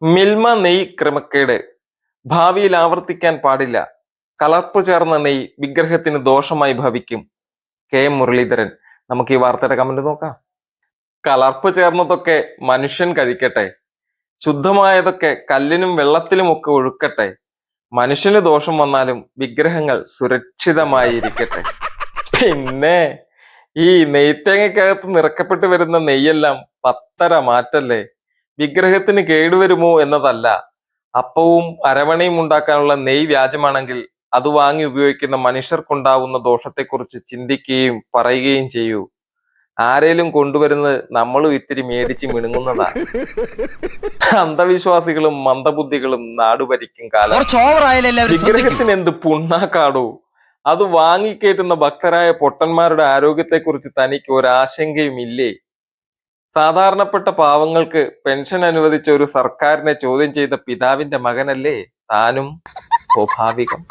മിൽമ നെയ് ക്രമക്കേട് ഭാവിയിൽ ആവർത്തിക്കാൻ പാടില്ല. കലർപ്പ് ചേർന്ന നെയ് വിഗ്രഹത്തിന് ദോഷമായി ഭവിക്കും. കെ മുരളീധരൻ. നമുക്ക് ഈ വാർത്തയുടെ കമന്റ് നോക്കാം. കലർപ്പ് ചേർന്നതൊക്കെ മനുഷ്യൻ കഴിക്കട്ടെ, ശുദ്ധമായതൊക്കെ കല്ലിനും വെള്ളത്തിലും ഒക്കെ ഒഴുക്കട്ടെ, മനുഷ്യന് ദോഷം വന്നാലും വിഗ്രഹങ്ങൾ സുരക്ഷിതമായിരിക്കട്ടെ. പിന്നെ ഈ നെയ്ത്തേങ്ങക്കകത്ത് നിറക്കപ്പെട്ട് വരുന്ന നെയ്യെല്ലാം പത്തര മാറ്റല്ലേ. വിഗ്രഹത്തിന് കേടുവരുമോ എന്നതല്ല, അപ്പവും അരവണയും ഉണ്ടാക്കാനുള്ള നെയ് വ്യാജമാണെങ്കിൽ അത് വാങ്ങി ഉപയോഗിക്കുന്ന മനുഷ്യർക്കുണ്ടാവുന്ന ദോഷത്തെക്കുറിച്ച് ചിന്തിക്കുകയും പറയുകയും ചെയ്യൂ. ആരേലും കൊണ്ടുവരുന്നത് നമ്മളും ഇത്തിരി മേടിച്ച് മിണുങ്ങുന്നതാ. അന്ധവിശ്വാസികളും മന്ദബുദ്ധികളും നാടുഭരിക്കും കാലം. വിഗ്രഹത്തിന് എന്ത് പുണ്ണാക്കാടോ. അത് വാങ്ങിക്കേറ്റുന്ന ഭക്തരായ പൊട്ടന്മാരുടെ ആരോഗ്യത്തെക്കുറിച്ച് തനിക്ക് ഒരാശങ്കയും ഇല്ലേ? സാധാരണപ്പെട്ട പാവങ്ങൾക്ക് പെൻഷൻ അനുവദിച്ച ഒരു സർക്കാരിനെ ചോദ്യം ചെയ്ത പിതാവിന്റെ മകനല്ലേ താനും? സ്വാഭാവികം.